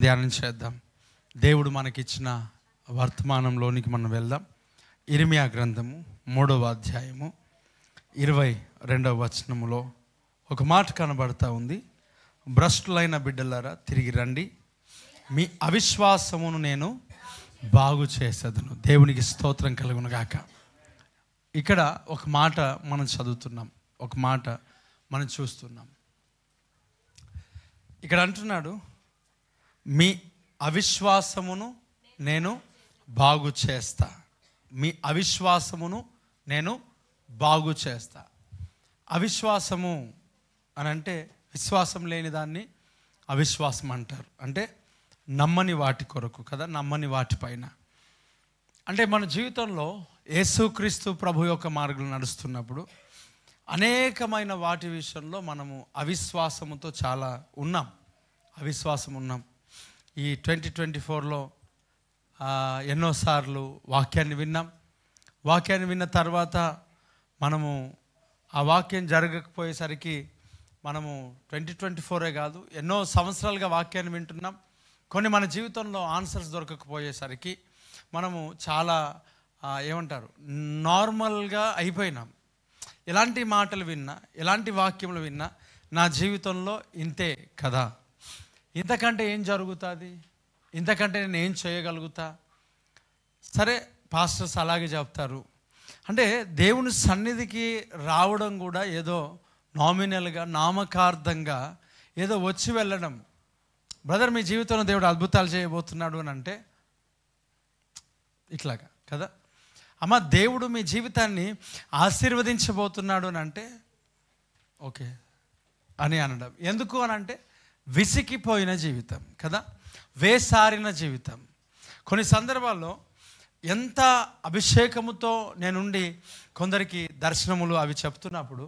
ధ్యానం చేద్దాం. దేవుడు మనకిచ్చిన వర్తమానంలోనికి మనం వెళ్దాం. ఇర్మియా గ్రంథము 3వ అధ్యాయము 22వ వచనములో ఒక మాట కనబడతా ఉంది. భ్రష్టులైన బిడ్డలారా తిరిగి రండి, మీ అవిశ్వాసమును నేను బాగు చేసేదను. దేవునికి స్తోత్రం కలుగును గాక. ఇక్కడ ఒక మాట మనం చదువుతున్నాం, ఒక మాట మనం చూస్తున్నాం. ఇక్కడ అంటున్నాడు, మీ అవిశ్వాసమును నేను బాగు చేస్తా. మీ అవిశ్వాసమును నేను బాగు చేస్తా. అవిశ్వాసము అని అంటే విశ్వాసం లేని దాన్ని అవిశ్వాసం అంటారు. అంటే నమ్మని వాటి కొరకు కదా, నమ్మని వాటిపైన. అంటే మన జీవితంలో యేసుక్రీస్తు ప్రభు యొక్క మార్గంలో నడుస్తున్నప్పుడు అనేకమైన వాటి విషయంలో మనము అవిశ్వాసముతో చాలా ఉన్నాం, అవిశ్వాసం ఉన్నాం. ఈ 2024లో ఎన్నోసార్లు వాక్యాన్ని విన్నాం. వాక్యాన్ని విన్న తర్వాత మనము ఆ వాక్యం జరగకపోయేసరికి మనము 2024 కాదు, ఎన్నో సంవత్సరాలుగా వాక్యాన్ని వింటున్నాం. కొన్ని మన జీవితంలో ఆన్సర్స్ దొరకకపోయేసరికి మనము చాలా ఏమంటారు నార్మల్గా అయిపోయినాం. ఎలాంటి మాటలు విన్నా, ఎలాంటి వాక్యములు విన్నా నా జీవితంలో ఇంతే కదా, ఇంతకంటే ఏం జరుగుతుంది, ఇంతకంటే నేను ఏం చేయగలుగుతా. సరే, పాస్టర్స్ అలాగే చెప్తారు. అంటే దేవుని సన్నిధికి రావడం కూడా ఏదో నామినల్గా, నామకార్థంగా ఏదో వచ్చి వెళ్ళడం. బ్రదర్, మీ జీవితంలో దేవుడు అద్భుతాలు చేయబోతున్నాడు అని అంటే ఇట్లాగా కదా. అమ్మ, దేవుడు మీ జీవితాన్ని ఆశీర్వదించబోతున్నాడు అని అంటే ఓకే అని అనడం. ఎందుకు అని అంటే విసిగిపోయిన జీవితం కదా, వేసారిన జీవితం. కొన్ని సందర్భాల్లో ఎంత అభిషేకముతో నేనుండి కొందరికి దర్శనములు అవి చెప్తున్నప్పుడు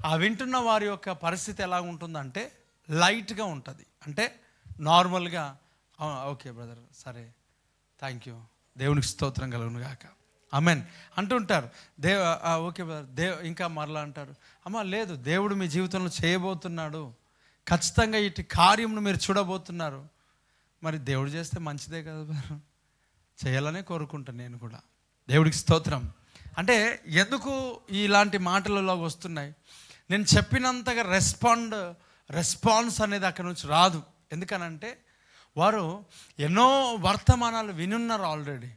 ఆ వింటున్న వారి యొక్క పరిస్థితి ఎలా ఉంటుందంటే లైట్గా ఉంటుంది. అంటే నార్మల్గా ఓకే బ్రదర్, సరే, థ్యాంక్ యూ, దేవునికి స్తోత్రం కలుగును గాక, ఆమెన్ అంటుంటారు. ఓకే బ్రదర్, ఇంకా మరలా అంటారు, అమ్మ లేదు, దేవుడు మీ జీవితంలో చేయబోతున్నాడు, ఖచ్చితంగా ఇటు కార్యమును మీరు చూడబోతున్నారు. మరి దేవుడు చేస్తే మంచిదే కదా బ్రదర్, చేయాలనే కోరుకుంటాను నేను కూడా. దేవుడికి స్తోత్రం. అంటే ఎందుకు ఇలాంటి మాటలలో వస్తున్నాయి? నేను చెప్పినంతగా రెస్పాన్స్ అనేది అక్కడి నుంచి రాదు. ఎందుకనంటే వారు ఎన్నో వర్తమానాలు వినున్నారు ఆల్రెడీ,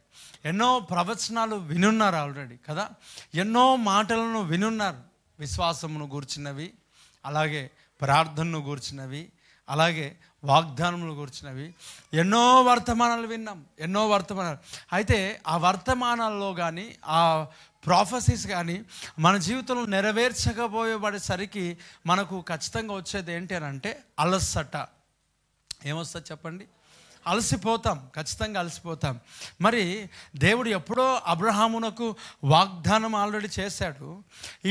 ఎన్నో ప్రవచనాలు వినున్నారు ఆల్రెడీ కదా, ఎన్నో మాటలను వినున్నారు. విశ్వాసమును గూర్చినవి, అలాగే ప్రార్థనను గూర్చినవి, అలాగే వాగ్దానములు గూర్చినవి ఎన్నో వర్తమానాలు విన్నాం, ఎన్నో వర్తమానాలు. అయితే ఆ వర్తమానాల్లో కానీ, ఆ ప్రాఫెసీస్ కానీ మన జీవితంలో నెరవేర్చకపోయేసరికి మనకు ఖచ్చితంగా వచ్చేది ఏంటి అని అంటే అలసట. ఏమొస్తుంది చెప్పండి? అలసిపోతాం, ఖచ్చితంగా అలసిపోతాం. మరి దేవుడు ఎప్పుడో అబ్రహామునకు వాగ్దానం ఆల్రెడీ చేశాడు.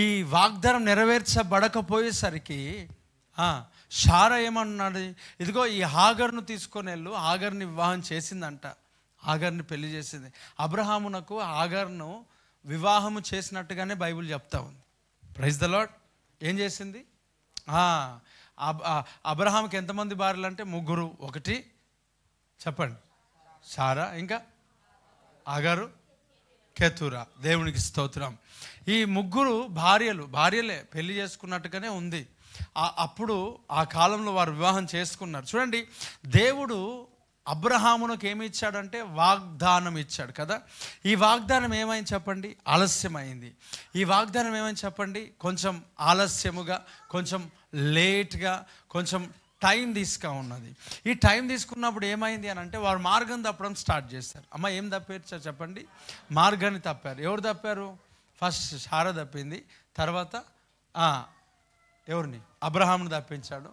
ఈ వాగ్దానం నెరవేర్చబడకపోయేసరికి శారా ఏమన్నాడు? ఇదిగో ఈ హాగర్ను తీసుకొని వెళ్ళు. హాగర్ని వివాహం చేసిందంట, హాగర్ని పెళ్లి చేసింది. అబ్రహామునకు హాగర్ను వివాహము చేసినట్టుగానే బైబిల్ చెప్తా ఉంది. Praise the lord. ఏం చేసింది? అబ్రహాంకి ఎంతమంది భార్యలు అంటే 3. ఒకటి చెప్పండి, శారా, ఇంకా హాగరు, కెతూరా. దేవునికి స్తోత్రం. ఈ 3 భార్యలే పెళ్లి చేసుకున్నట్టుగానే ఉంది. అప్పుడు ఆ కాలంలో వారు వివాహం చేసుకున్నారు. చూడండి, దేవుడు అబ్రహామునకు ఏమి ఇచ్చాడంటే వాగ్దానం ఇచ్చాడు కదా. ఈ వాగ్దానం ఏమైంది చెప్పండి? ఆలస్యమైంది. ఈ వాగ్దానం ఏమైంది చెప్పండి? కొంచెం ఆలస్యముగా, కొంచెం లేట్గా, కొంచెం టైం ఉన్నది. ఈ టైం తీసుకున్నప్పుడు ఏమైంది అని అంటే వారు మార్గం తప్పడం స్టార్ట్ చేశారు. అమ్మ, ఏం తప్పారు చెప్పండి? మార్గాన్ని తప్పారు. ఎవరు తప్పారు? ఫస్ట్ శారా తప్పింది, తర్వాత ఎవరిని? అబ్రహామును తప్పించాడు.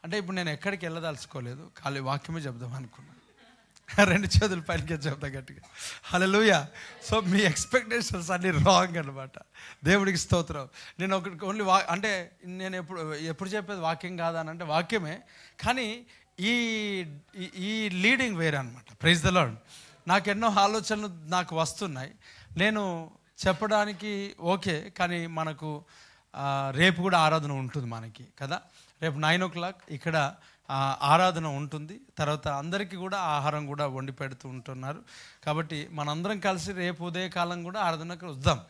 అంటే ఇప్పుడు నేను ఎక్కడికి వెళ్ళదలుచుకోలేదు, ఖాళీ వాక్యమే చెప్దాం అనుకున్నాను. 2 చేతులు పైకి చెప్తా గట్టిగా, హల్లెలూయా. సో మీ ఎక్స్పెక్టేషన్స్ అన్నీ రాంగ్ అనమాట. దేవుడికి స్తోత్రం. నేను ఒకటి ఓన్లీ అంటే నేను ఎప్పుడు చెప్పేది వాక్యం కాదా అని అంటే వాక్యమే, కానీ ఈ లీడింగ్ వేరే అనమాట. Praise the lord. నాకు ఎన్నో ఆలోచనలు నాకు వస్తున్నాయి, నేను చెప్పడానికి ఓకే, కానీ మనకు రేపు కూడా ఆరాధన ఉంటుంది మనకి కదా. రేపు 9 o'clock ఇక్కడ ఆరాధన ఉంటుంది. తర్వాత అందరికీ కూడా ఆహారం కూడా వండి పెడుతూ ఉంటున్నారు. కాబట్టి మనందరం కలిసి రేపు ఉదయకాలం కూడా ఆరాధనకు వద్దాం.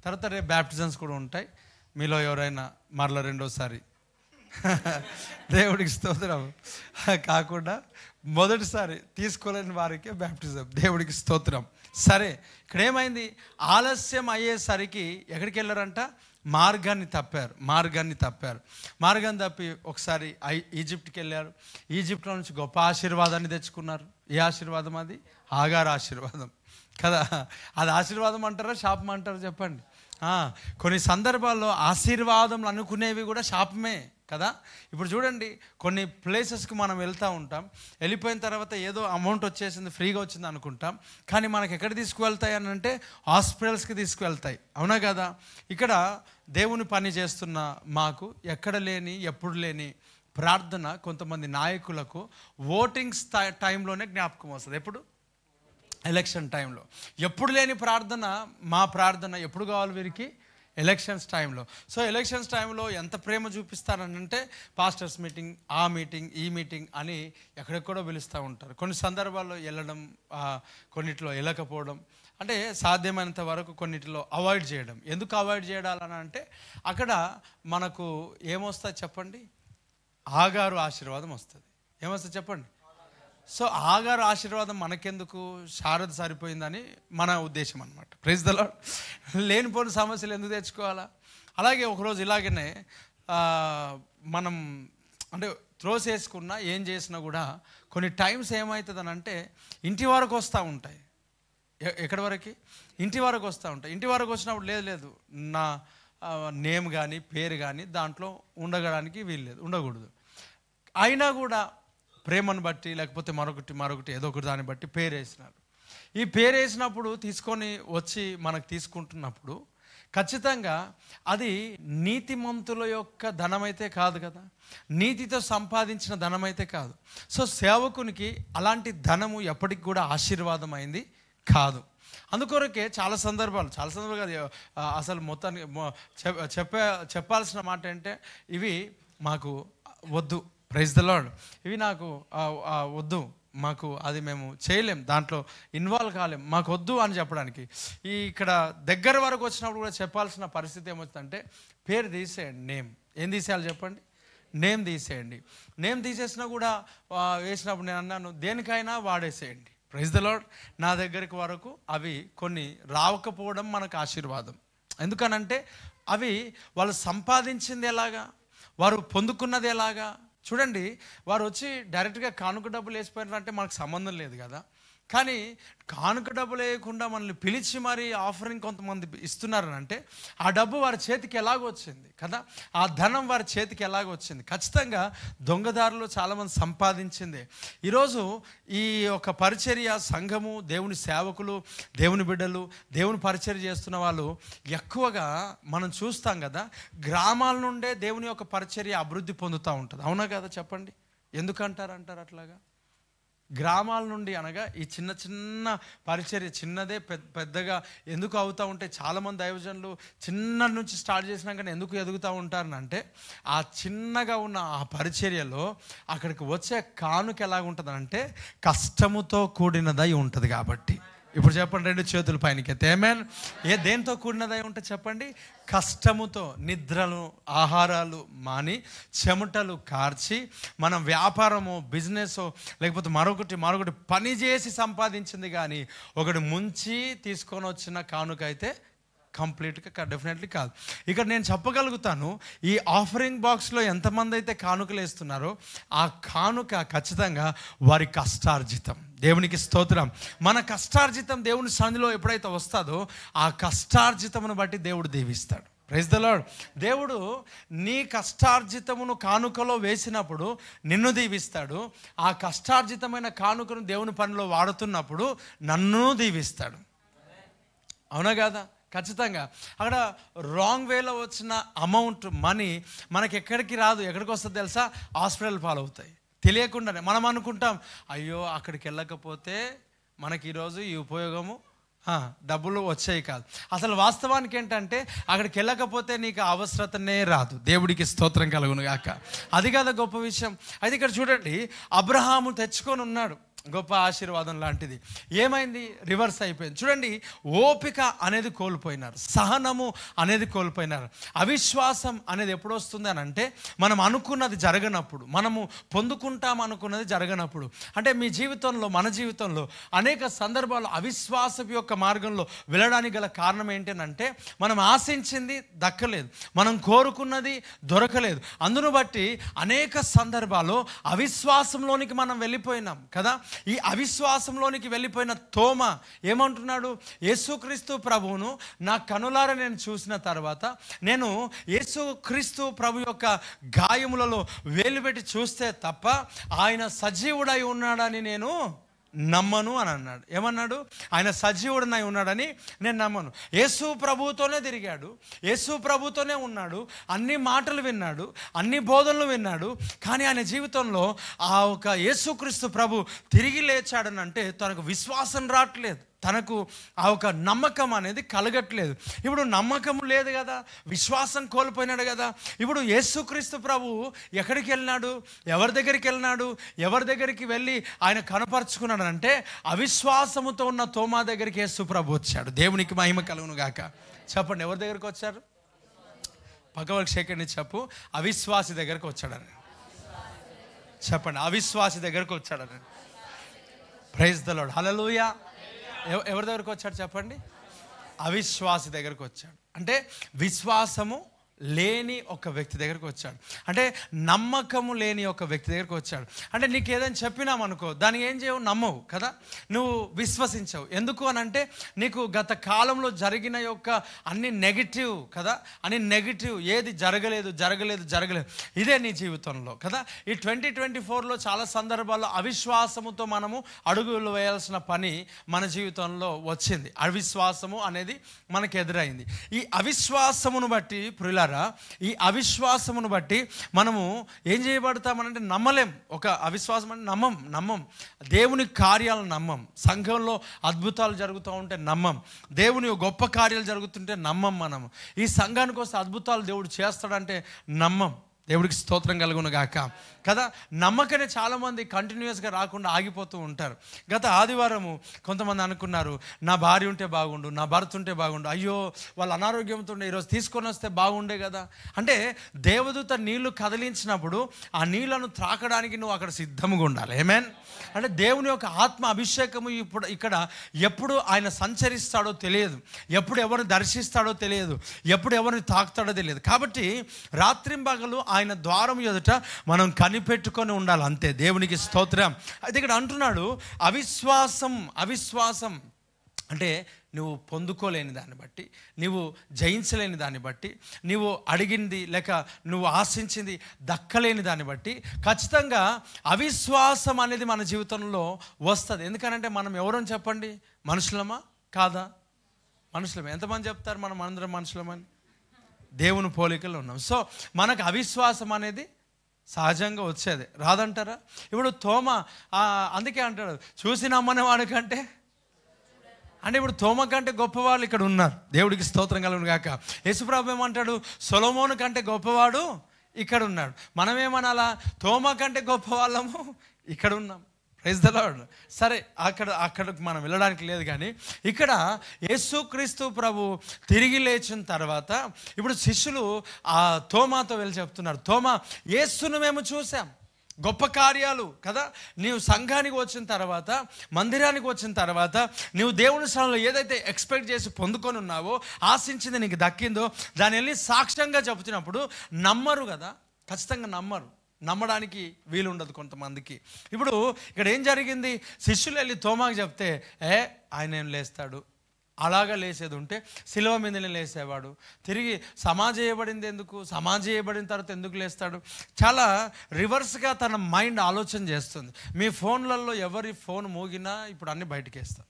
తర్వాత రేపు బ్యాప్టిజమ్స్ కూడా ఉంటాయి. మీలో ఎవరైనా మరల రెండోసారి దేవుడికి స్తోత్రం కాకుండా మొదటిసారి తీసుకోలేని వారికి బ్యాప్టిజం. దేవుడికి స్తోత్రం. సరే, ఇక్కడ ఏమైంది? ఆలస్యం అయ్యేసరికి ఎక్కడికి వెళ్ళారంట? మార్గాన్ని తప్పారు. మార్గాన్ని తప్పి ఒకసారి ఈజిప్ట్కి వెళ్ళారు. ఈజిప్ట్లో నుంచి గొప్ప ఆశీర్వాదాన్ని తెచ్చుకున్నారు. ఏ ఆశీర్వాదం అది? ఆగార్ ఆశీర్వాదం కదా. అది ఆశీర్వాదం అంటారా శాపం అంటారా చెప్పండి? కొన్ని సందర్భాల్లో ఆశీర్వాదం అనుకునేవి కూడా శాపమే కదా. ఇప్పుడు చూడండి, కొన్ని ప్లేసెస్కి మనం వెళ్తూ ఉంటాం. వెళ్ళిపోయిన తర్వాత ఏదో అమౌంట్ వచ్చేసింది, ఫ్రీగా వచ్చింది అనుకుంటాం. కానీ మనకు ఎక్కడ తీసుకువెళ్తాయి అని అంటే హాస్పిటల్స్కి తీసుకువెళ్తాయి. అవునా కదా? ఇక్కడ దేవుని పని చేస్తున్న మాకు ఎక్కడ లేని ఎప్పుడు లేని ప్రార్థన కొంతమంది నాయకులకు ఓటింగ్స్ టైంలోనే జ్ఞాపకం వస్తుంది. ఎప్పుడు? ఎలక్షన్ టైంలో. ఎప్పుడు లేని ప్రార్థన, మా ప్రార్థన ఎప్పుడు కావాలి వీరికి? ఎలక్షన్స్ టైంలో. సో ఎలక్షన్స్ టైంలో ఎంత ప్రేమ చూపిస్తారనంటే పాస్టర్స్ మీటింగ్, ఆ మీటింగ్, ఈ మీటింగ్ అని ఎక్కడెక్కడో పిలుస్తూ ఉంటారు. కొన్ని సందర్భాల్లో వెళ్ళడం, కొన్నిట్లో వెళ్ళకపోవడం, అంటే సాధ్యమైనంత వరకు కొన్నిటిలో అవాయిడ్ చేయడం. ఎందుకు అవాయిడ్ చేయాలని అంటే అక్కడ మనకు ఏమొస్తుంది చెప్పండి? ఆగారు ఆశీర్వాదం వస్తుంది. ఏమొస్తుంది చెప్పండి? సో ఆగారు ఆశీర్వాదం మనకెందుకు? శారద సరిపోయిందని మన ఉద్దేశం అనమాట. Praise the lord. లేనిపోని సమస్యలు ఎందుకు తెచ్చుకోవాలా? అలాగే ఒకరోజు ఇలాగనే మనం అంటే త్రోసేసుకున్నా ఏం చేసినా కూడా కొన్ని టైమ్స్ ఏమవుతుందని అంటే ఇంటి వరకు వస్తూ ఉంటాయి. ఎక్కడి వరకు? ఇంటి వరకు వస్తూ ఉంటాయి. ఇంటి వరకు వచ్చినప్పుడు లేదు నా నేమ్ కానీ పేరు కానీ దాంట్లో ఉండడానికి వీల్లేదు, ఉండకూడదు. అయినా కూడా ప్రేమను బట్టి లేకపోతే మరొకటి ఏదో ఒకటి దాన్ని బట్టి పేరు వేసినారు. ఈ పేరు వేసినప్పుడు తీసుకొని వచ్చి మనకు తీసుకుంటున్నప్పుడు ఖచ్చితంగా అది నీతిమంతుల యొక్క ధనమైతే కాదు కదా, నీతితో సంపాదించిన ధనమైతే కాదు. సో సేవకునికి అలాంటి ధనము ఎప్పటికి కూడా ఆశీర్వాదం అయింది కాదు. అందుకొరకే చాలా సందర్భాలు కాదు, అసలు మొత్తానికి చెప్పాల్సిన మాట అంటే ఇవి మాకు వద్దు. Praise the lord. ఇవి నాకు వద్దు, మాకు అది మేము చేయలేం, దాంట్లో ఇన్వాల్వ్ కాలేం, మాకు వద్దు అని చెప్పడానికి ఇక్కడ దగ్గర వరకు వచ్చినప్పుడు కూడా చెప్పాల్సిన పరిస్థితి ఏమొచ్చిందంటే పేరు తీసేయండి. నేమ్ ఏం తీసేయాలి చెప్పండి? నేమ్ తీసేయండి. నేమ్ తీసేసినా కూడా వేసినప్పుడు నేను అన్నాను దేనికైనా వాడేసేయండి. Praise the lord. నా దగ్గరికి వరకు అవి కొన్ని రావకపోవడం మనకు ఆశీర్వాదం. ఎందుకనంటే అవి వాళ్ళు సంపాదించింది ఎలాగా, వారు పొందుకున్నది ఎలాగా. చూడండి, వారు వచ్చి డైరెక్ట్గా కానుక డబ్బులు వేసిపోయినారంటే మనకు సంబంధం లేదు కదా. కానీ కానుక డబ్బులు వేయకుండా మనల్ని పిలిచి మరి ఆఫరింగ్ కొంతమంది ఇస్తున్నారనంటే ఆ డబ్బు వారి చేతికి ఎలాగో వచ్చింది కదా, ఆ ధనం వారి చేతికి ఎలాగో వచ్చింది. ఖచ్చితంగా దొంగదారులు చాలామంది సంపాదించిందే. ఈరోజు ఈ యొక్క పరిచర్య సంఘము, దేవుని సేవకులు, దేవుని బిడ్డలు, దేవుని పరిచర్య చేస్తున్న వాళ్ళు ఎక్కువగా మనం చూస్తాం కదా, గ్రామాల నుండే దేవుని యొక్క పరిచర్య అభివృద్ధి పొందుతూ ఉంటుంది. అవునా కదా చెప్పండి? ఎందుకంటారు అట్లాగా? గ్రామాల నుండి అనగా ఈ చిన్న చిన్న పరిచర్య చిన్నదే పెద్దగా ఎందుకు అవుతూ ఉంటే చాలామంది దైవజనులు చిన్న నుంచి స్టార్ట్ చేసినాకనే ఎందుకు ఎదుగుతూ ఉంటారనంటే ఆ చిన్నగా ఉన్న ఆ పరిచర్యలో అక్కడికి వచ్చే కానుక ఎలాగుంటుందంటే కష్టముతో కూడినదై ఉంటుంది. కాబట్టి ఇప్పుడు చెప్పండి, రెండు చేతుల పైనకెత్తే ఆమేన్. దేంతో కూడినదై ఉంటుంది చెప్పండి? కష్టముతో. నిద్రలు, ఆహారాలు మాని చెమటలు కార్చి మనం వ్యాపారమో బిజినెస్ లేకపోతే మరొకటి పని చేసి సంపాదించింది కానీ ఒకటి ముంచి తీసుకొని వచ్చిన కానుక అయితే కంప్లీట్గా డెఫినెట్లీ కాదు. ఇక్కడ నేను చెప్పగలుగుతాను, ఈ ఆఫరింగ్ బాక్స్లో ఎంతమంది అయితే కానుకలు వేస్తున్నారో ఆ కానుక ఖచ్చితంగా వారి కష్టార్జితం. దేవునికి స్తోత్రం. మన కష్టార్జితం దేవుని సన్నిధిలో ఎప్పుడైతే వస్తుందో ఆ కష్టార్జితమును బట్టి దేవుడు దీవిస్తాడు. Praise the lord. దేవుడు నీ కష్టార్జితమును కానుకలో వేసినప్పుడు నిన్ను దీవిస్తాడు. ఆ కష్టార్జితమైన కానుకను దేవుని పనిలో వాడుతున్నప్పుడు నన్ను దీవిస్తాడు. అవునా కదా? ఖచ్చితంగా అక్కడ రాంగ్ వేలో వచ్చిన అమౌంట్ మనీ మనకి ఎక్కడికి రాదు. ఎక్కడికి వస్తుంది తెలుసా? హాస్పిటల్ పాలవుతాయి. తెలియకుండానే మనం అనుకుంటాం, అయ్యో అక్కడికి వెళ్ళకపోతే మనకి ఈరోజు ఈ ఉపయోగము డబ్బులు వచ్చాయి కాదు. అసలు వాస్తవానికి ఏంటంటే అక్కడికి వెళ్ళకపోతే నీకు అవసరతనే రాదు. దేవుడికి స్తోత్రం కలుగును గాక. అది కదా గొప్ప విషయం. అయితే ఇక్కడ చూడండి, అబ్రహాము తెచ్చుకొని ఉన్నాడు, గొప్ప ఆశీర్వాదం లాంటిది. ఏమైంది? రివర్స్ అయిపోయింది. చూడండి, ఓపిక అనేది కోల్పోయినారు, సహనము అనేది కోల్పోయినారు. అవిశ్వాసం అనేది ఎప్పుడు వస్తుంది అని అంటే, మనం అనుకున్నది జరగనప్పుడు, మనము పొందుకుంటాం అనుకున్నది జరగనప్పుడు. అంటే మీ జీవితంలో, మన జీవితంలో అనేక సందర్భాలు అవిశ్వాసపు యొక్క మార్గంలో వెళ్ళడానికి గల కారణం ఏంటంటే, మనం ఆశించింది దక్కలేదు, మనం కోరుకున్నది దొరకలేదు. అందును బట్టి అనేక సందర్భాల్లో అవిశ్వాసంలోనికి మనం వెళ్ళిపోయినాం కదా. ఈ అవిశ్వాసంలోనికి వెళ్ళిపోయిన తోమ ఏమంటున్నాడు? యేసుక్రీస్తు ప్రభువును నా కనులారా నేను చూసిన తర్వాత, నేను యేసుక్రీస్తు ప్రభు యొక్క గాయములలో వేలు పెట్టి చూస్తే తప్ప ఆయన సజీవుడై ఉన్నాడని నేను నమ్మను అని అన్నాడు. ఏమన్నాడు? ఆయన సజీవుడనై ఉన్నాడని నేను నమ్మను. యేసు ప్రభువుతోనే తిరిగాడు, యేసు ప్రభువుతోనే ఉన్నాడు, అన్ని మాటలు విన్నాడు, అన్ని బోధనలు విన్నాడు. కానీ ఆయన జీవితంలో ఆ ఒక యేసుక్రీస్తు ప్రభు తిరిగి లేచాడనంటే తనకు విశ్వాసం రావట్లేదు, తనకు ఆ ఒక నమ్మకం అనేది కలగట్లేదు. ఇప్పుడు నమ్మకం లేదు కదా, విశ్వాసం కోల్పోయినాడు కదా. ఇప్పుడు యేసుక్రీస్తు ప్రభు ఎక్కడికి వెళ్ళినాడు? ఎవరి దగ్గరికి వెళ్ళినాడు? ఎవరి దగ్గరికి వెళ్ళి ఆయన కనపరుచుకున్నాడు అంటే, అవిశ్వాసముతో ఉన్న తోమా దగ్గరికి యేసు ప్రభు వచ్చాడు. దేవునికి మహిమ కలుగును గాక. చెప్పండి, ఎవరి దగ్గరికి వచ్చారు? పక్కవారికి షేకండి, చెప్పు. అవిశ్వాసి దగ్గరికి వచ్చాడని చెప్పండి. అవిశ్వాసి దగ్గరికి వచ్చాడని. Praise the Lord. హల్లెలూయా. ఎవరి దగ్గరకు వచ్చాడు చెప్పండి? అవిశ్వాసి దగ్గరకు వచ్చాడు. అంటే విశ్వాసము లేని ఒక వ్యక్తి దగ్గరికి వచ్చాడు, అంటే నమ్మకము లేని ఒక వ్యక్తి దగ్గరికి వచ్చాడు. అంటే నీకు ఏదైనా చెప్పినామనుకో, దానికి ఏం చేయవు? నమ్మవు కదా, నువ్వు విశ్వసించవు. ఎందుకు అని అంటే, నీకు గత కాలంలో జరిగిన యొక్క అన్ని నెగిటివ్ కదా, అన్ని నెగిటివ్, ఏది జరగలేదు జరగలేదు జరగలేదు, ఇదే నీ జీవితంలో కదా. ఈ 2024లో చాలా సందర్భాల్లో అవిశ్వాసముతో మనము అడుగులు వేయాల్సిన పని మన జీవితంలో వచ్చింది. అవిశ్వాసము అనేది మనకు ఎదురైంది. ఈ అవిశ్వాసమును బట్టి ప్రియులారా, ఈ అవిశ్వాసమును బట్టి మనము ఏం చేయబడతామనంటే నమ్మలేం. ఒక అవిశ్వాసం అంటే నమ్మం. దేవుని కార్యాలను నమ్మం. సంఘంలో అద్భుతాలు జరుగుతూ ఉంటే నమ్మం. దేవుని గొప్ప కార్యాలు జరుగుతుంటే నమ్మం. మనము ఈ సంఘానికి వస్తే అద్భుతాలు దేవుడు చేస్తాడంటే నమ్మం. దేవుడికి స్తోత్రం కలుగును గాక కదా. నమ్మకనే చాలామంది కంటిన్యూస్గా రాకుండా ఆగిపోతూ ఉంటారు. గత ఆదివారము కొంతమంది అనుకున్నారు, నా భార్య ఉంటే బాగుండు, నా భర్త ఉంటే బాగుండు, అయ్యో వాళ్ళ అనారోగ్యంతో ఉండే, ఈరోజు తీసుకొని వస్తే బాగుండే కదా. అంటే దేవదూత నీళ్లు కదిలించినప్పుడు ఆ నీళ్లను త్రాకడానికి నువ్వు అక్కడ సిద్ధంగా ఉండాలి. ఆమేన్. అంటే దేవుని యొక్క ఆత్మ అభిషేకము ఇప్పుడు ఇక్కడ ఎప్పుడు ఆయన సంచరిస్తాడో తెలియదు, ఎప్పుడు ఎవరిని దర్శిస్తాడో తెలియదు, ఎప్పుడు ఎవరిని తాకుతాడో తెలియదు. కాబట్టి రాత్రింబగలు ఆయన ద్వారం ఎదుట మనం కనిపెట్టుకొని ఉండాలి, అంతే. దేవునికి స్తోత్రం. అయితే ఇక్కడ అంటున్నాడు అవిశ్వాసం అంటే నువ్వు పొందుకోలేని దాన్ని బట్టి, నువ్వు జయించలేని దాన్ని బట్టి, నువ్వు అడిగింది లేక నువ్వు ఆశించింది దక్కలేని దాన్ని బట్టి ఖచ్చితంగా అవిశ్వాసం అనేది మన జీవితంలో వస్తుంది. ఎందుకనంటే మనం ఎవరని చెప్పండి? మనుషులమా కాదా? మనుషులమే. ఎంతమంది చెప్తారు మనం అందరం మనుషులమని? దేవుని పోలికలు ఉన్నాం. సో మనకు అవిశ్వాసం అనేది సహజంగా వచ్చేది, రాదంటారా? ఇప్పుడు తోమ అందుకే అంటాడు, చూసి నమ్మని వాడికంటే, అంటే ఇప్పుడు తోమ కంటే గొప్పవాళ్ళు ఇక్కడ ఉన్నారు. దేవుడికి స్తోత్రం కలుగును గాక. యేసుప్రభు ఏమంటాడు? సొలొమోను కంటే గొప్పవాడు ఇక్కడ ఉన్నాడు. మనమేమనాలా? తోమ కంటే గొప్పవాళ్ళము ఇక్కడ ఉన్నాం. Praise the lord. సరే, అక్కడికి మనం వెళ్ళడానికి లేదు. కానీ ఇక్కడ యేసుక్రీస్తు ప్రభు తిరిగి లేచిన తర్వాత ఇప్పుడు శిష్యులు ఆ తోమాతో వెళ్ళి చెప్తున్నారు, తోమా, యేసును మేము చూసాం, గొప్ప కార్యాలు కదా. నీవు సంఘానికి వచ్చిన తర్వాత, మందిరానికి వచ్చిన తర్వాత, నీవు దేవుని స్థలంలో ఏదైతే ఎక్స్పెక్ట్ చేసి పొందుకొని ఉన్నావో, ఆశించింది నీకు దక్కిందో, దాన్ని వెళ్ళి సాక్ష్యంగా చెబుతున్నప్పుడు నమ్మరు కదా, ఖచ్చితంగా నమ్మరు. నమ్మడానికి వీలు ఉండదు కొంతమందికి. ఇప్పుడు ఇక్కడ ఏం జరిగింది? శిష్యులు వెళ్ళి తోమాకు చెప్తే, ఆయన ఏం లేస్తాడు, అలాగా లేచేది ఉంటే శిలువ మీదనే లేసేవాడు, తిరిగి సమాధి చేయబడింది ఎందుకు, సమాధి చేయబడిన తర్వాత ఎందుకు లేస్తాడు? చాలా రివర్స్గా తన మైండ్ ఆలోచన చేస్తుంది. మీ ఫోన్లలో ఎవరి ఫోన్ మోగినా ఇప్పుడు అన్నీ బయటికి వేస్తాం.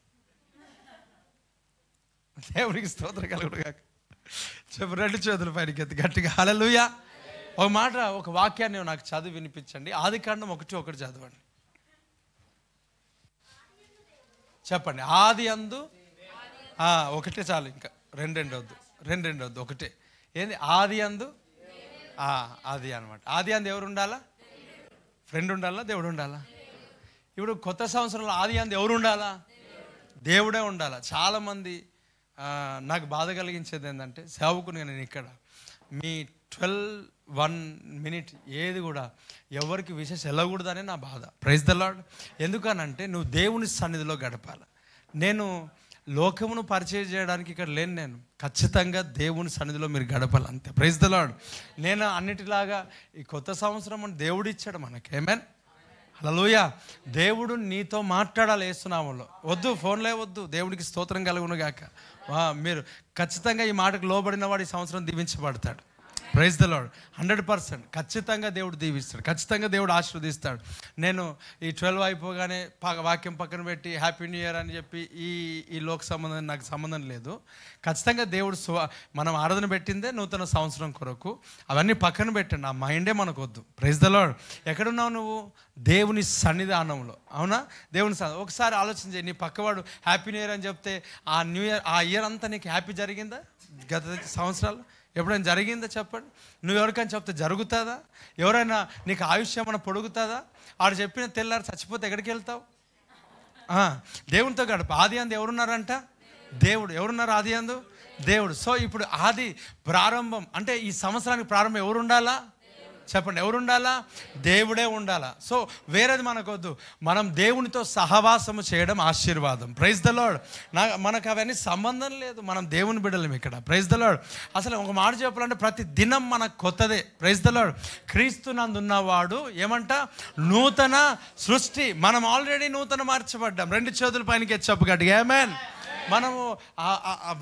దేవునికి స్తోత్రం కలుగును గాక. చెప్పు, 2 చేతులు పైకి ఎత్తి గట్టిగా హల్లెలూయా. ఒక మాట, ఒక వాక్యాన్ని నాకు చదివి వినిపించండి. ఆదికాండం 1:1 చదవండి. చెప్పండి. ఆది అందు ఒకటే చాలు, ఇంకా రెండు వద్దు, ఒకటే. ఏంది? ఆది అందు, అది అనమాట. ఆది అందు ఎవరు ఉండాలా? ఫ్రెండ్ ఉండాలా? దేవుడు ఉండాలా? ఇప్పుడు కొత్త సంవత్సరంలో ఆది అందు ఎవరు ఉండాలా? దేవుడే ఉండాలా. చాలామంది నాకు బాధ కలిగించేది ఏంటంటే, సేవకునిగా నేను ఇక్కడ మీ 12-1 minute ఏది కూడా ఎవరికి విశేష వెళ్ళకూడదనే నా బాధ. Praise the lord. ఎందుకనంటే నువ్వు దేవుని సన్నిధిలో గడపాలి. నేను లోకమును పరిచయం చేయడానికి ఇక్కడ లేను. నేను ఖచ్చితంగా దేవుని సన్నిధిలో మీరు గడపాలి, అంతే. Praise the lord. నేను అన్నిటిలాగా ఈ కొత్త సంవత్సరం అని దేవుడు ఇచ్చాడు మనకి. ఆమేన్, హల్లెలూయా. దేవుడు నీతో మాట్లాడాలి యేసునామములో. వద్దు, ఫోన్లే వద్దు. దేవుడికి స్తోత్రం కలుగును గాక. మీరు ఖచ్చితంగా ఈ మాటకు లోబడిన వాడు ఈ సంవత్సరం దీవించబడతాడు. Praise the lord. 100% ఖచ్చితంగా దేవుడు దీవిస్తాడు, ఖచ్చితంగా దేవుడు ఆశీర్వదిస్తాడు. నేను ఈ 12 అయిపోగానే వాక్యం పక్కన పెట్టి హ్యాపీ న్యూ ఇయర్ అని చెప్పి ఈ లోక సంబంధం నాకు సంబంధం లేదు. ఖచ్చితంగా దేవుడు మనం ఆరాధన పెట్టిందే నూతన సంవత్సరం కొరకు. అవన్నీ పక్కన పెట్టండి, ఆ మైండే మనకు వద్దు. Praise the lord. ఎక్కడున్నావు నువ్వు? దేవుని సన్నిధానంలో. అవునా? దేవుని ఒకసారి ఆలోచన చేయి. నీ పక్కవాడు హ్యాపీ న్యూ ఇయర్ అని చెప్తే ఆ ఇయర్ అంతా నీకు హ్యాపీ జరిగిందా? గత సంవత్సరాలు ఎప్పుడైనా జరిగిందా చెప్పండి? నువ్వు ఎవరికైనా చెప్తే జరుగుతుందా? ఎవరైనా నీకు ఆయుష్యం ఏమైనా పొడుగుతుందా? ఆడు చెప్పిన తెల్లారు చచ్చిపోతే ఎక్కడికి వెళ్తావు? దేవునితో గడప. ఆది అందు ఎవరున్నారంట? దేవుడు. ఎవరున్నారు ఆది అందు? దేవుడు. సో ఇప్పుడు ఆది ప్రారంభం అంటే ఈ సంవత్సరానికి ప్రారంభం ఎవరు ఉండాలా చెప్పండి? ఎవరు ఉండాలా? దేవుడే ఉండాలా. సో వేరేది మనకొద్దు. మనం దేవునితో సహవాసము చేయడం ఆశీర్వాదం. Praise the lord. మనకు అవన్నీ సంబంధం లేదు. మనం దేవుని బిడ్డలం ఇక్కడ. Praise the lord. అసలు ఒక మాట చెప్పాలంటే ప్రతి దినం మనకు కొత్తదే. Praise the lord. క్రీస్తునందున్నవాడు ఏమంట? నూతన సృష్టి. మనం ఆల్రెడీ నూతన మార్చబడ్డాం. 2 చేతుల పైనకి చెప్పు గట్టిగా ఆమేన్. మనము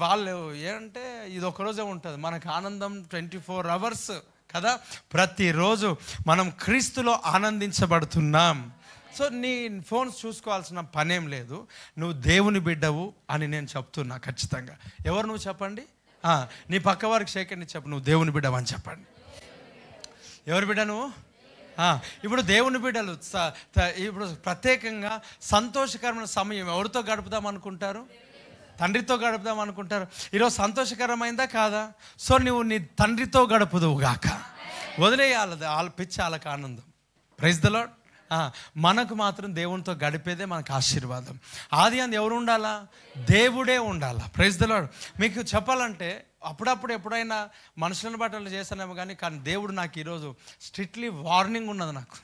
వాళ్ళు ఏంటంటే ఇది ఒకరోజే ఉంటుంది. మనకు ఆనందం 24 hours కదా. ప్రతిరోజు మనం క్రీస్తులో ఆనందించబడుతున్నాం. సో నీ ఫోన్స్ చూసుకోవాల్సిన పనేం లేదు. నువ్వు దేవుని బిడ్డవు అని నేను చెప్తున్నా ఖచ్చితంగా. ఎవరు నువ్వు చెప్పండి? నీ పక్క వారికి షేకండి, చెప్పు నువ్వు దేవుని బిడ్డవు అని చెప్పండి. ఎవరి బిడ్డ నువ్వు? ఇప్పుడు దేవుని బిడ్డలు ఇప్పుడు ప్రత్యేకంగా సంతోషకరమైన సమయం ఎవరితో గడుపుదాం అనుకుంటారు? తండ్రితో గడుపుదాం అనుకుంటారు. ఈరోజు సంతోషకరమైందా కాదా? సో నువ్వు నీ తండ్రితో గడుపుదువు గాక. వదిలేయాలి వాళ్ళ పిచ్చి, వాళ్ళకి ఆనందం. Praise the lord. మనకు మాత్రం దేవునితో గడిపేదే మనకు ఆశీర్వాదం. ఆది అందు ఎవరు ఉండాలా? దేవుడే ఉండాలా. Praise the lord. మీకు చెప్పాలంటే అప్పుడప్పుడు ఎప్పుడైనా మనుషులను బట్టలు చేస్తానేమో కానీ దేవుడు నాకు ఈరోజు స్ట్రిక్ట్లీ వార్నింగ్ ఉన్నది. నాకు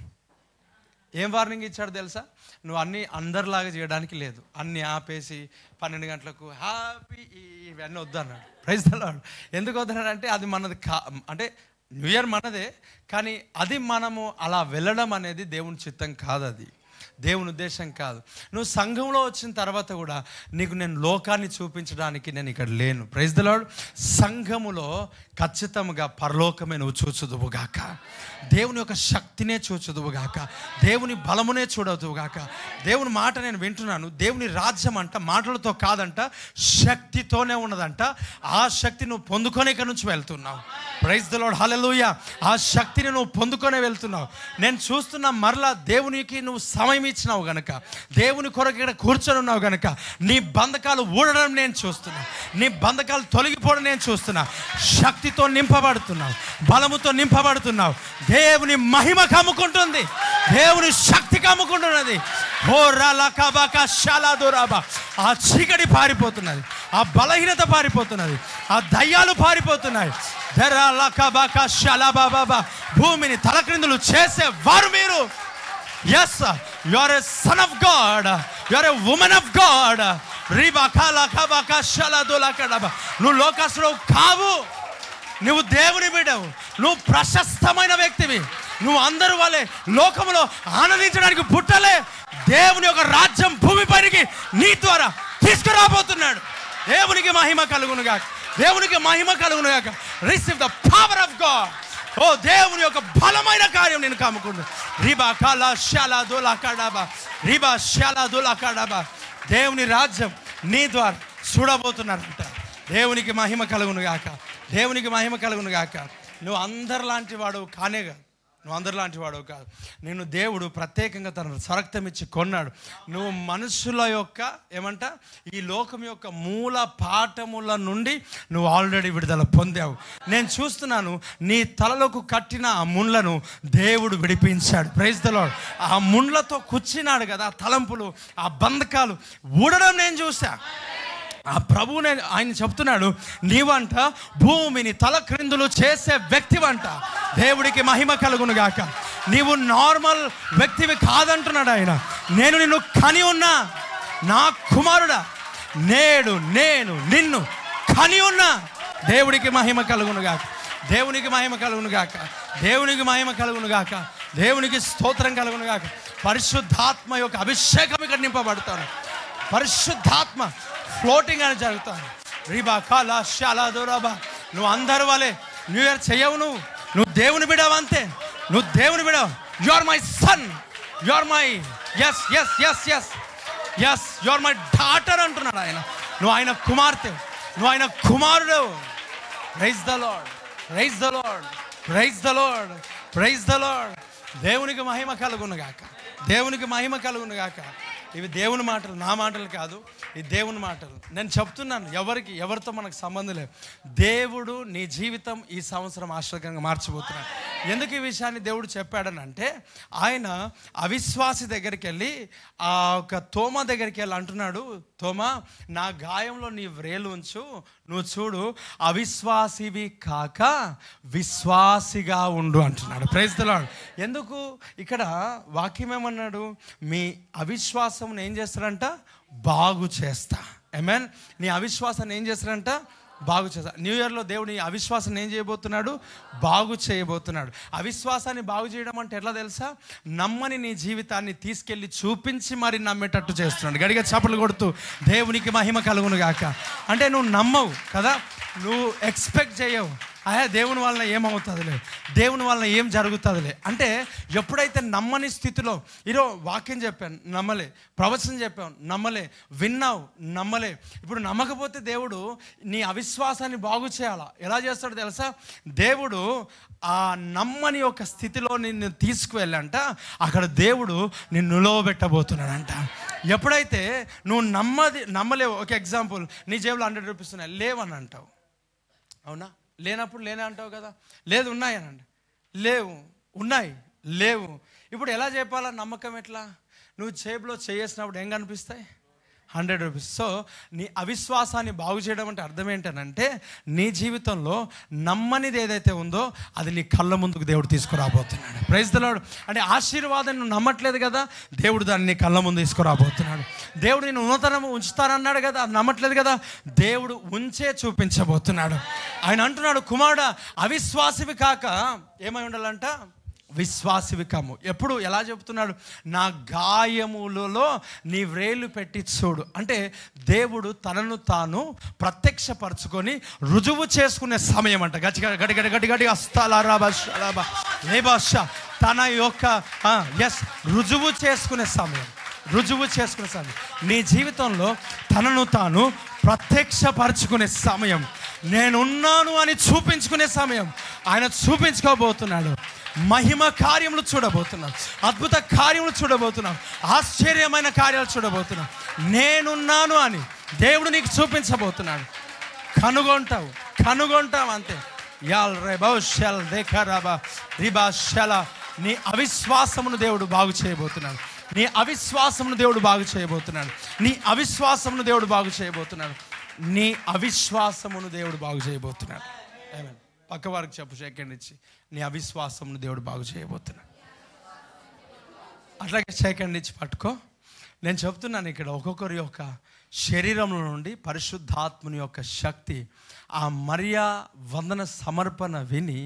ఏం వార్నింగ్ ఇచ్చాడు తెలుసా? నువ్వు అన్నీ అందరిలాగా చేయడానికి లేదు. అన్నీ ఆపేసి 12 గంటలకు హ్యాపీ ఇవన్నీ వద్దన్నాడు. Praise the Lord. ఎందుకు వద్దన్నాడు అంటే అది మనది అంటే న్యూ ఇయర్ మనదే, కానీ అది మనము అలా వెళ్ళడం అనేది దేవుని చిత్తం కాదు, అది దేవుని ఉద్దేశం కాదు. నువ్వు సంఘంలో వచ్చిన తర్వాత కూడా నీకు నేను లోకాన్ని చూపించడానికి నేను ఇక్కడ లేను. Praise the lord. సంఘములో ఖచ్చితంగా పరలోకమే నువ్వు చూచుదువుగాక. దేవుని యొక్క శక్తినే చూచుదువుగాక. దేవుని బలమునే చూడదువుగాక. దేవుని మాట నేను వింటున్నాను. దేవుని రాజ్యం అంట మాటలతో కాదంట, శక్తితోనే ఉన్నదంట. ఆ శక్తి నువ్వు పొందుకొని ఇక్కడ నుంచి వెళ్తున్నావు. Praise the Lord. హల్లెలూయా. ఆ శక్తిని నువ్వు పొందుకొనే వెళ్తున్నావు. నేను చూస్తున్నా మరలా దేవునికి నువ్వు సమయం ఇచ్చినావు గనక, దేవుని కొరకు ఇక్కడ కూర్చొని ఉన్నావు గనక నీ బంధకాలు ఊడడం నేను చూస్తున్నా. నీ బంధకాలు తొలగిపోవడం నేను చూస్తున్నా. శక్తితో నింపబడుతున్నావు, బలముతో నింపబడుతున్నావు. దేవుని మహిమ కమ్ముకుంటుంది, దేవుని శక్తి కమ్ముకుంటున్నది. ఆ చీకటి పారిపోతున్నది, ఆ బలహీనత పారిపోతున్నది, ఆ దయ్యాలు పారిపోతున్నాయి. భూమిని తలక్రిందులు చేసేవారు మీరు. Yes, you are a son of God. You are a woman of God. నువ్వు లోకస్తుడు కావు, నువ్వు దేవుని బిడ్డవు, నువ్వు ప్రశస్తమైన వ్యక్తివి. నువ్వు అందరూ వాళ్ళే లోకంలో ఆనందించడానికి పుట్టలే. దేవుని యొక్క రాజ్యం భూమిపైకి నీ ద్వారా తీసుకురాబోతున్నాడు. దేవునికి మహిమ కలుగునుగాక, దేవునికి మహిమ కలుగునుగాక. Receive the power of God. ఓ దేవుని యొక్క బలమైన కార్యం నేను కమ్ముకుంటు. దేవుని రాజ్యం నీ ద్వారా చూడబోతున్నారంట. దేవునికి మహిమ కలుగును గాక, దేవునికి మహిమ కలుగును గాక. నువ్వు అందరిలాంటి వాడు కానే కాదు, నువ్వు అందరిలాంటి వాడు కాదు. నేను దేవుడు ప్రత్యేకంగా తన స్వరక్తం ఇచ్చి కొన్నాడు. నువ్వు మనుషుల యొక్క ఈ లోకం యొక్క మూల పాఠముల నుండి నువ్వు ఆల్రెడీ విడుదల పొందావు. నేను చూస్తున్నాను, నీ తలలకు కట్టిన ఆ ముండ్లను దేవుడు విడిపించాడు. Praise the Lord. ఆ ముండ్లతో కూర్చున్నాడు కదా, ఆ తలంపులు, ఆ బంధకాలు ఊడడం నేను చూసా. ఆ ప్రభువునే ఆయన చెప్తున్నాడు, నీవంట భూమిని తల క్రిందులు చేసే వ్యక్తివంట. దేవుడికి మహిమ కలుగును గాక. నీవు నార్మల్ వ్యక్తివి కాదంటున్నాడు ఆయన. నేను నిన్ను కని ఉన్నా నా కుమారుడా, నేడు నేను నిన్ను కని ఉన్నా. దేవుడికి మహిమ కలుగును గాక. దేవునికి మహిమ కలుగును గాక. దేవునికి మహిమ కలుగును గాక. దేవునికి స్తోత్రం కలుగును గాక. పరిశుద్ధాత్మ యొక్క అభిషేకం ఇక్కడ నింపబడతాను. పరిశుద్ధాత్మ ఫ్లోటింగ్ అని జరుగుతాను. రీబా కాలా శాలా దూరాబా. నువ్వు అందరి వలే న్యూ ఇయర్ చెయ్యవు. నువ్వు దేవుని బిడవు అంతే. నువ్వు దేవుని బిడవు. You are my son, you are my yes yes yes yes yes you are my daughter అంటున్నాడు ఆయన. నువ్వు ఆయన కుమార్తె, నువ్వు ఆయన కుమారుడు. Praise the Lord, praise the Lord, praise the Lord, praise the Lord. దేవునికి మహిమ కలుగును గాక. దేవునికి మహిమ కలుగును గాక. ఇవి దేవుని మాటలు, నా మాటలు కాదు, ఈ దేవుని మాటలు. నేను చెప్తున్నాను, ఎవరితో మనకు సంబంధం లేదు. దేవుడు నీ జీవితం ఈ సంవత్సరం ఆశ్చర్యంగా మార్చిపోతున్నాడు. ఎందుకు ఈ విషయాన్ని దేవుడు చెప్పాడనంటే, ఆయన అవిశ్వాసి దగ్గరికి వెళ్ళి ఆ ఒక తోమ దగ్గరికి వెళ్ళి అంటున్నాడు, తోమా నా గాయంలో నీ వ్రేలు ఉంచు, నువ్వు చూడు అవిశ్వాసివి కాక విశ్వాసిగా ఉండు అంటున్నాడు. Praise the lord. ఎందుకు ఇక్కడ వాక్యం ఏమన్నాడు? మీ అవిశ్వాసం ఏం చేస్తాడంట? బాగు చేస్తా. ఆమేన్. నీ అవిశ్వాసాన్ని ఏం చేస్తాడంట? బాగు చేస్తా. న్యూ ఇయర్లో దేవుడు నీ అవిశ్వాసాన్ని ఏం చేయబోతున్నాడు? బాగు చేయబోతున్నాడు. అవిశ్వాసాన్ని బాగు చేయడం అంటే ఎట్లా తెలుసా? నమ్మని నీ జీవితాన్ని తీసుకెళ్ళి చూపించి మరి నమ్మేటట్టు చేస్తున్నాడు. గడిగా చప్పట్లు కొడుతూ దేవునికి మహిమ కలుగును గాక. అంటే నువ్వు నమ్మవు కదా, నువ్వు ఎక్స్పెక్ట్ చేయవు, దేవుని వలన ఏమవుతుందిలే, దేవుని వలన ఏం జరుగుతుందిలే అంటే ఎప్పుడైతే నమ్మని స్థితిలో, ఈరోజు వాక్యం చెప్పాను నమ్మలే, ప్రవచనం చెప్పాను నమ్మలే, విన్నావు నమ్మలే. ఇప్పుడు నమ్మకపోతే దేవుడు నీ అవిశ్వాసాన్ని బాగు చేయాలా? ఎలా చేస్తాడో తెలుసా? దేవుడు ఆ నమ్మని ఒక స్థితిలో నిన్ను తీసుకువెళ్ళంట, అక్కడ దేవుడు నిన్ను నిలవబెట్టబోతున్నాడంట. ఎప్పుడైతే నువ్వు నమ్మలేవు, ఒక ఎగ్జాంపుల్, నీ జేబులో 100 రూపీస్ ఉన్నాయి, లేవని అంటావు, అవునా? లేనప్పుడు లేనే అంటావు కదా. లేదు ఉన్నాయి అనండి, లేవు ఉన్నాయి, లేవు. ఇప్పుడు ఎలా చెప్పాలా? నమ్మకం ఎట్లా? నువ్వు జేబులో చేసినప్పుడు ఏం కనిపిస్తాయి? 100 రూపీస్. సో నీ అవిశ్వాసాన్ని బాగు చేయడం అంటే అర్థం ఏంటనంటే, నీ జీవితంలో నమ్మనిది ఏదైతే ఉందో అది నీ కళ్ళ ముందుకు దేవుడు తీసుకురాబోతున్నాడు. Praise the lord. అంటే ఆశీర్వాదం నువ్వు నమ్మట్లేదు కదా, దేవుడు దాన్ని నీ కళ్ళ ముందు తీసుకురాబోతున్నాడు. దేవుడు నేను ఉన్నతనము ఉంచుతానన్నాడు కదా, అది నమ్మట్లేదు కదా, దేవుడు ఉంచే చూపించబోతున్నాడు. ఆయన అంటున్నాడు, కుమారుడా అవిశ్వాసివి కాక ఏమై ఉండాలంట? విశ్వాసివి కమ్ము. ఎప్పుడు ఎలా చెప్తున్నాడు? నా గాయములలో నీ వ్రేలు పెట్టి చూడు. అంటే దేవుడు తనను తాను ప్రత్యక్షపరచుకొని రుజువు చేసుకునే సమయం అంట. గడి తన యొక్క రుజువు చేసుకునే సమయం, రుజువు చేసుకునే సమయం. నీ జీవితంలో తనను తాను ప్రత్యక్షపరచుకునే సమయం, నేనున్నాను అని చూపించుకునే సమయం ఆయన చూపించుకోబోతున్నాడు. మహిమ కార్యములు చూడబోతున్నాం, అద్భుత కార్యములు చూడబోతున్నాం, ఆశ్చర్యమైన కార్యాలు చూడబోతున్నాం. నేనున్నాను అని దేవుడు నీకు చూపించబోతున్నాడు. కనుగొంటావు అంతే. నీ అవిశ్వాసమును దేవుడు బాగు చేయబోతున్నాడు. నీ అవిశ్వాసమును దేవుడు బాగు చేయబోతున్నాడు. నీ అవిశ్వాసమును దేవుడు బాగు చేయబోతున్నాడు. నీ అవిశ్వాసమును దేవుడు బాగు చేయబోతున్నాడు. ఆమేన్. పక్క వారికి చెప్పు, సెకండ్ ఇచ్చి, నీ అవిశ్వాసమును దేవుడు బాగు చేయబోతున్నాడు. అట్లాగే సెకండ్ ఇచ్చి పట్టుకో. నేను చెప్తున్నాను ఇక్కడ ఒక్కొక్కరి యొక్క శరీరంలో నుండి పరిశుద్ధాత్మని యొక్క శక్తి, ఆ మరియా వందన సమర్పణ విని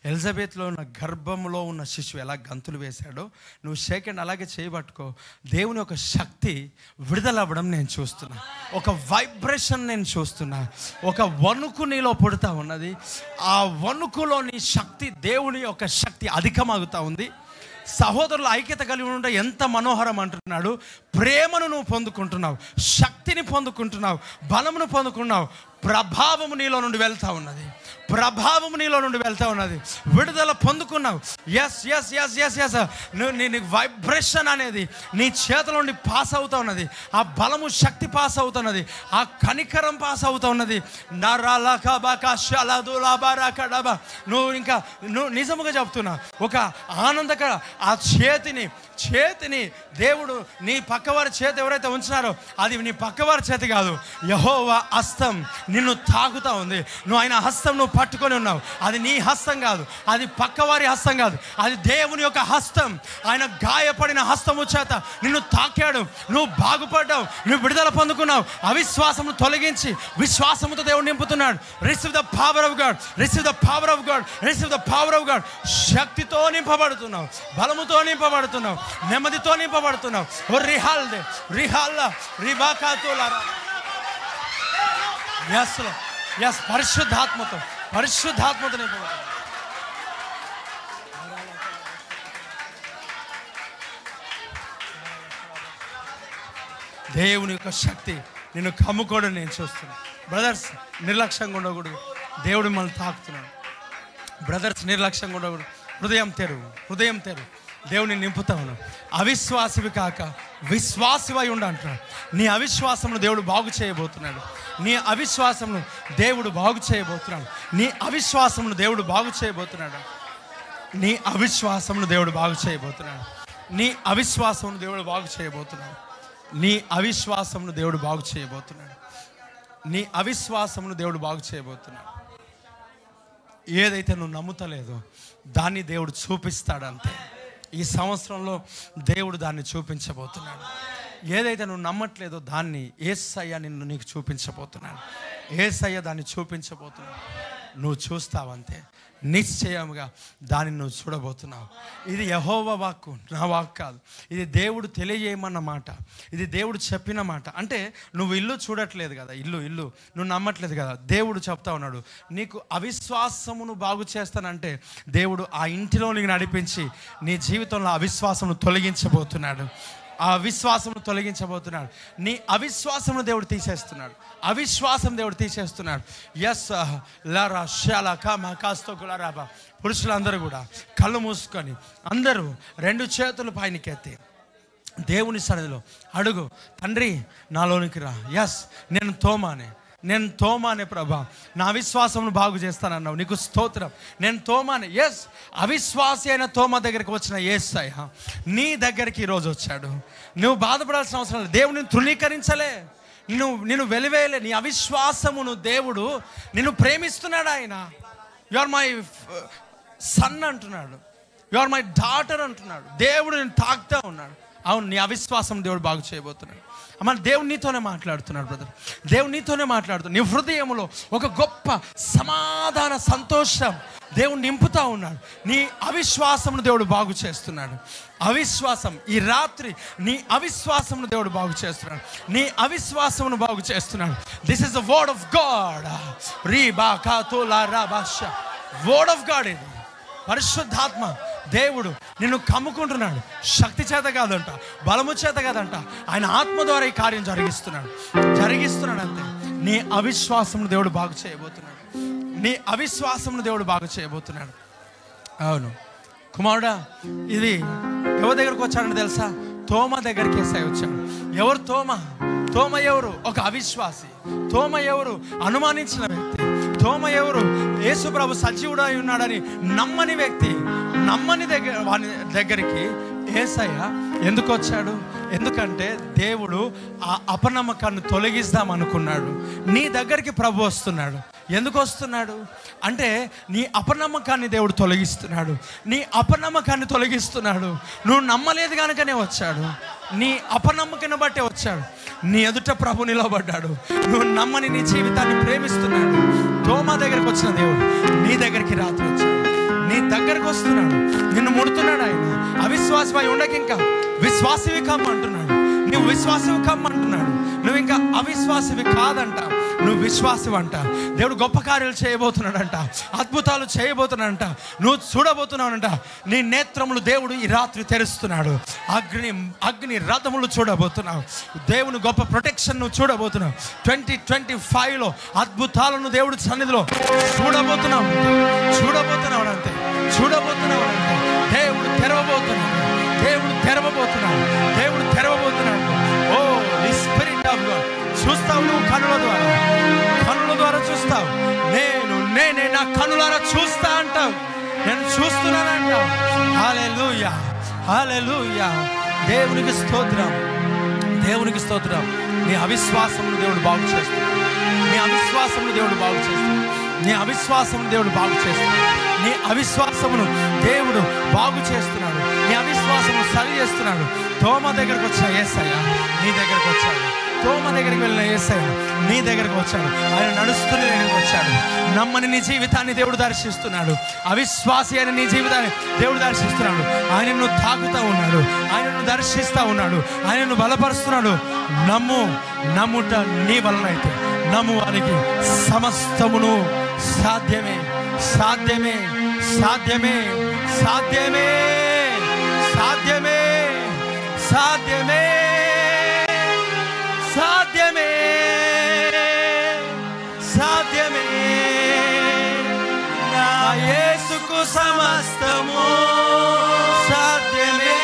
ఎలిజబెత్లో ఉన్న గర్భంలో ఉన్న శిశువు ఎలా గంతులు వేశాడో, నువ్వు సెకండ్ అలాగే చేయబట్టుకో. దేవుని యొక్క శక్తి విడుదలవ్వడం నేను చూస్తున్నా. ఒక వైబ్రేషన్ నేను చూస్తున్నా. ఒక వణుకు నీలో పుడతా ఉన్నది. ఆ వణుకులోని శక్తి, దేవుని యొక్క శక్తి అధికమవుతా ఉంది. సహోదరుల ఐక్యత కలిగి ఉంటే ఎంత మనోహరం అంటున్నాడు. ప్రేమను నువ్వు పొందుకుంటున్నావు, శక్తిని పొందుకుంటున్నావు, బలమును పొందుకున్నావు, ప్రభావము నీలో నుండి వెళ్తూ ఉన్నది, ప్రభావం నీలో నుండి వెళ్తూ ఉన్నది. విడుదల పొందుకున్నావు. Yes yes yes yes yes నీ వైబ్రేషన్ అనేది నీ చేతుల నుండి పాస్ అవుతూ ఉన్నది. ఆ బలము, శక్తి పాస్ అవుతున్నది. ఆ కనికరం పాస్ అవుతూ ఉన్నది. నువ్వు నిజముగా చెప్తున్నా, ఒక ఆనందకర ఆ చేతిని దేవుడు నీ పక్కవారి చేతి ఎవరైతే ఉంచినారో అది నీ పక్కవారి చేతి కాదు, యెహోవా హస్తం నిన్ను తాకుతూ ఉంది. నువ్వు ఆయన హస్తం నువ్వు పట్టుకొని ఉన్నావు. అది నీ హస్తం కాదు, అది పక్కవారి హస్తం కాదు, అది దేవుని యొక్క హస్తం. ఆయన గాయపడిన హస్తము చేత నిన్ను తాకాడు. నువ్వు బాగుపడ్డావు, నువ్వు విడుదల పొందుకున్నావు. అవిశ్వాసము తొలగించి విశ్వాసముతో దేవుడు నింపుతున్నాడు. Receive the power of God, receive the power of God, receive the power of God. శక్తితో నింపబడుతున్నావు, బలముతో నింపబడుతున్నావు, నెమ్మదితో నింపబడుతున్నావు. రిహాల్దే రిహాల్లా రిబాకాతులారా. ఎస్ పరిశుద్ధాత్మతో నింపబడుతున్నావు. దేవుని యొక్క శక్తి నిన్ను కమ్ముకోవడం నేను చూస్తున్నాను. బ్రదర్స్ నిర్లక్ష్యంగా ఉండకూడదు. దేవుడు మిమ్మల్ని తాకుతున్నాడు. బ్రదర్స్ నిర్లక్ష్యంగా ఉండకూడదు. హృదయం తెరు. దేవుని నింపుతా ఉన్నావు. అవిశ్వాసివి కాక విశ్వాసివై ఉండ అంటున్నాడు. నీ అవిశ్వాసమును దేవుడు బాగు చేయబోతున్నాడు. నీ అవిశ్వాసమును దేవుడు బాగు చేయబోతున్నాడు. నీ అవిశ్వాసమును దేవుడు బాగు చేయబోతున్నాడు. నీ అవిశ్వాసమును దేవుడు బాగు చేయబోతున్నాడు. నీ అవిశ్వాసమును దేవుడు బాగు చేయబోతున్నాడు. నీ అవిశ్వాసమును దేవుడు బాగు చేయబోతున్నాడు. నీ అవిశ్వాసమును దేవుడు బాగు చేయబోతున్నాడు. ఏదైతే నువ్వు నమ్ముతలేదో దాన్ని దేవుడు చూపిస్తాడంతే. ఈ సంవత్సరంలో దేవుడు దాన్ని చూపించబోతున్నాడు. ఏదైతే నువ్వు నమ్మట్లేదో దాన్ని యేసయ్య నీకు చూపించబోతున్నాడు. యేసయ్య దాన్ని చూపించబోతున్నాడు. నువ్వు చూస్తావంతే. నిశ్చయముగా దాన్ని నువ్వు చూడబోతున్నావు. ఇది యెహోవా వాక్కు, నా వాక్కు కాదు. ఇది దేవుడు తెలియజేయమన్న మాట, ఇది దేవుడు చెప్పిన మాట. అంటే నువ్వు ఇల్లు చూడట్లేదు కదా, ఇల్లు నువ్వు నమ్మట్లేదు కదా. దేవుడు చెప్తా ఉన్నాడు, నీకు అవిశ్వాసమును బాగు చేస్తానంటే దేవుడు ఆ ఇంటిలో నీకు నడిపించి నీ జీవితంలో అవిశ్వాసమును తొలగించబోతున్నాడు. ఆ అవిశ్వాసమును తొలగించబోతున్నాడు. నీ అవిశ్వాసమును దేవుడు తీసేస్తున్నాడు. అవిశ్వాసం దేవుడు తీసేస్తున్నాడు. ఎస్ లారా షాలా కామా కాస్తో కులారాబా. పురుషులందరూ కూడా కళ్ళు మూసుకొని అందరూ 2 చేతులు పైనకెత్తి దేవుని సన్నిధిలో అడుగు, తండ్రి నాలోనికి రా. ఎస్ నేను తోమానే ప్రభా, నా అవిశ్వాసమును బాగు చేస్తానన్నావు, నీకు స్తోత్రం. నేను తోమానే. ఎస్ అవిశ్వాసి అయిన తోమా దగ్గరికి వచ్చిన యేసయ్య నీ దగ్గరికి ఈరోజు వచ్చాడు. నువ్వు బాధపడాల్సిన అవసరం లేదు. దేవుని తృణీకరించలే, నిన్ను వెలివేయలే. నీ అవిశ్వాసమును దేవుడు నిన్ను ప్రేమిస్తున్నాడు. ఆయన యు ఆర్ మై సన్ అంటున్నాడు, యు ఆర్ మై డాటర్ అంటున్నాడు. దేవుడు నేను తాకుతా ఉన్నాడు. అవును, నీ అవిశ్వాసం దేవుడు బాగు చేయబోతున్నాడు. అమ్మ, దేవుడు నీతోనే మాట్లాడుతున్నాడు బ్రదర్. దేవుడు నీతోనే మాట్లాడుతున్నాడు. నీ హృదయంలో ఒక గొప్ప సమాధాన, సంతోషం దేవుడు నింపుతా ఉన్నాడు. నీ అవిశ్వాసమును దేవుడు బాగు చేస్తున్నాడు. అవిశ్వాసం ఈ రాత్రి నీ అవిశ్వాసమును దేవుడు బాగు చేస్తున్నాడు. నీ అవిశ్వాసమును బాగు చేస్తున్నాడు. This is the word of God. Word of God. ఇది పరిశుద్ధాత్మ దేవుడు నిన్ను కమ్ముకుంటున్నాడు. శక్తి చేత కాదంట, బలము చేత కాదంట, ఆయన ఆత్మ ద్వారా ఈ కార్యం జరిగిస్తున్నాడు అంతే. నీ అవిశ్వాసమును దేవుడు బాగు చేయబోతున్నాడు. నీ అవిశ్వాసమును దేవుడు బాగు చేయబోతున్నాడు. అవును కుమారుడా, ఇది ఎవరి దగ్గరకు వచ్చాడని తెలుసా? తోమా దగ్గరికి యేసయ్య వచ్చాడు. ఎవరు తోమ ఎవరు? ఒక అవిశ్వాసి. తోమ ఎవరు? అనుమానించిన వ్యక్తి. తోమ ఎవరు? యేసు ప్రభు సజీవుడై ఉన్నాడని నమ్మని వ్యక్తి. వాని దగ్గరికి యేసయ్య ఎందుకు వచ్చాడు? ఎందుకంటే దేవుడు ఆ అపనమ్మకాన్ని తొలగిద్దాం అనుకున్నాడు. నీ దగ్గరికి ప్రభు వస్తున్నాడు. ఎందుకు వస్తున్నాడు అంటే నీ అపనమ్మకాన్ని దేవుడు తొలగిస్తున్నాడు. నీ అపనమ్మకాన్ని తొలగిస్తున్నాడు. నువ్వు నమ్మలేదు కనుకనే వచ్చాడు. నీ అపనమ్మకాన్ని బట్టే వచ్చాడు. నీ ఎదుట ప్రభు నిలబడ్డాడు. నువ్వు నమ్మని నీ జీవితాన్ని ప్రేమిస్తున్నాడు. తోమా దగ్గరికి వచ్చిన దేవుడు నీ దగ్గరికి రాత్రి వచ్చాడు. నీ దగ్గరకు వస్తున్నాడు. నిన్ను ముడుతున్నాడు. ఆయన అవిశ్వాసమై ఉండక ఇంకా విశ్వాసవి కమ్మ అంటున్నాడు. నీ నువ్వు విశ్వాసివి కమ్మంటున్నాడు. నువ్వు ఇంకా అవిశ్వాసివి కాదంట, నువ్వు విశ్వాసివి అంట. దేవుడు గొప్ప కార్యాలు చేయబోతున్నాడంట, అద్భుతాలు చేయబోతున్నాడంట, నువ్వు చూడబోతున్నావునంట. నీ నేత్రములు దేవుడు ఈ రాత్రి తెరుస్తున్నాడు. అగ్ని రథములు చూడబోతున్నావు. దేవుని గొప్ప ప్రొటెక్షన్ నువ్వు చూడబోతున్నావు. 2025లో అద్భుతాలను దేవుడి సన్నిధిలో చూడబోతున్నావు అంతే. దేవుడు తెరవబోతున్నాడు. ఓ ది స్పిరిట్ ఆఫ్ గాడ్. చూస్తావు నువ్వు కనుల ద్వారా చూస్తావు. నేనే నా కనులారా చూస్తా అంటావు. నేను చూస్తున్నానంటావు. హల్లెలూయా, హల్లెలూయా. దేవునికి స్తోత్రం. నీ అవిశ్వాసమును దేవుడు బాగు చేస్తున్నాడు. నీ అవిశ్వాసమును దేవుడు బాగు చేస్తున్నాడు. నీ అవిశ్వాసమును దేవుడు సరి చేస్తున్నాడు. తోమ దగ్గరకు వచ్చిన యేసయ్య నీ దగ్గరకు వచ్చాడు. తోమ దగ్గరికి వెళ్ళిన యేసయ్య నీ దగ్గరకు వచ్చాడు. ఆయన నడుస్తున్న దగ్గరకు వచ్చాడు. నమ్మని నీ జీవితాన్ని దేవుడు దర్శిస్తున్నాడు. అవిశ్వాసి అయిన నీ జీవితాన్ని దేవుడు దర్శిస్తున్నాడు. ఆయనను తాకుతూ ఉన్నాడు, ఆయనను దర్శిస్తూ ఉన్నాడు, ఆయనను బలపరుస్తున్నాడు. నమ్ముట నీ వలనైతే నమ్ము వారికి సమస్తమును సాధ్యమే. నా యేసుకు సమస్తము సాధ్యమే.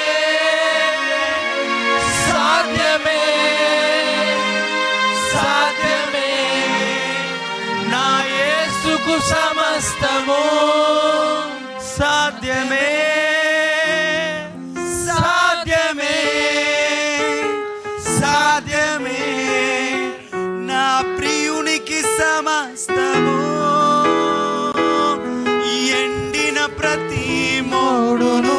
నా యేసుకు సమస్తము సాధ్యమే. నా ప్రియునికి సమస్తము. ఎండిన ప్రతి మోడును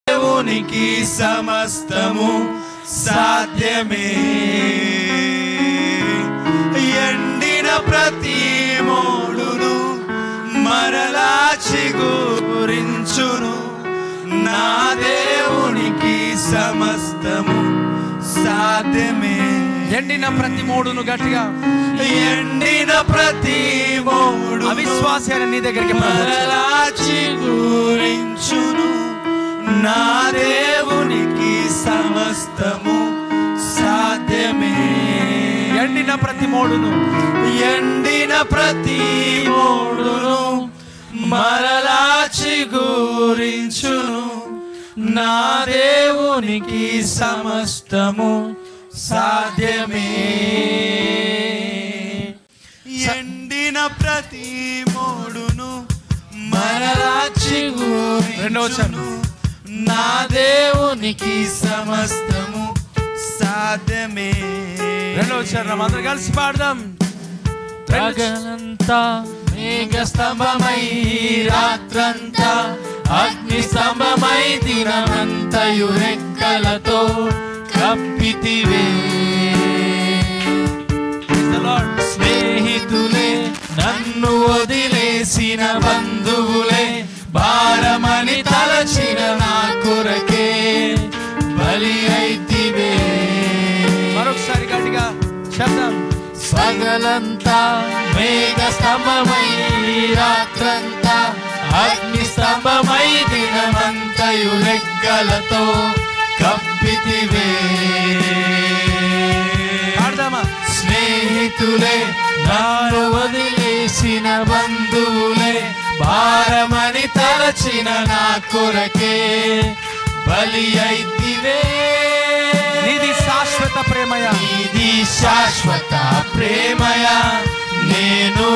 దేవునికి సమస్తము సాధ్యమే. ఎండిన ప్రతి మోడును మరలా చిగురించును. నా దేవునికి సమస్తము సాధ్యమే. ఎండిన ప్రతి మోడును గట్టిగా, ఎండిన ప్రతి మోడు అవిశ్వాసి అని నీ దగ్గరికి మరలా చిగురించును. నా దేవునికి సమస్తము సాధ్యమే. ఎండిన ప్రతి మోడును మరలా చిగురించును. నా దేవునికి సమస్తము సాధ్యమే. ఎండిన ప్రతి మోడును మరలా చిగురించును. నా దేవునికి సమస్తము సాధ్యమే. రెండో చరణం అందరూ కలిసి పాడదాం. పగలంతా మేఘ స్తంభమై, రాత్రంతా అగ్ని స్తంభమై, దినమంతయు రెక్కలతో కప్పితివే. స్నేహితులే, నన్ను వదిలేసిన బంధువులే, భారమని తలచిన నా కొరకే బలి అయితివే. మరొకసారి గట్టిగా శబ్దం. పగలంతా మేఘ స్తంభమై, రాత్రంతా అగ్ని స్తంభమై, దినమంతయు రెక్కలతో కప్పితివే. స్నేహితులే, నన్ను వదిలేసిన బంధువులే, భారమని తలచిన నా కొరకే బలి అయితివే. నీది శాశ్వత ప్రేమయ, నీది శాశ్వత ప్రేమయ. నేను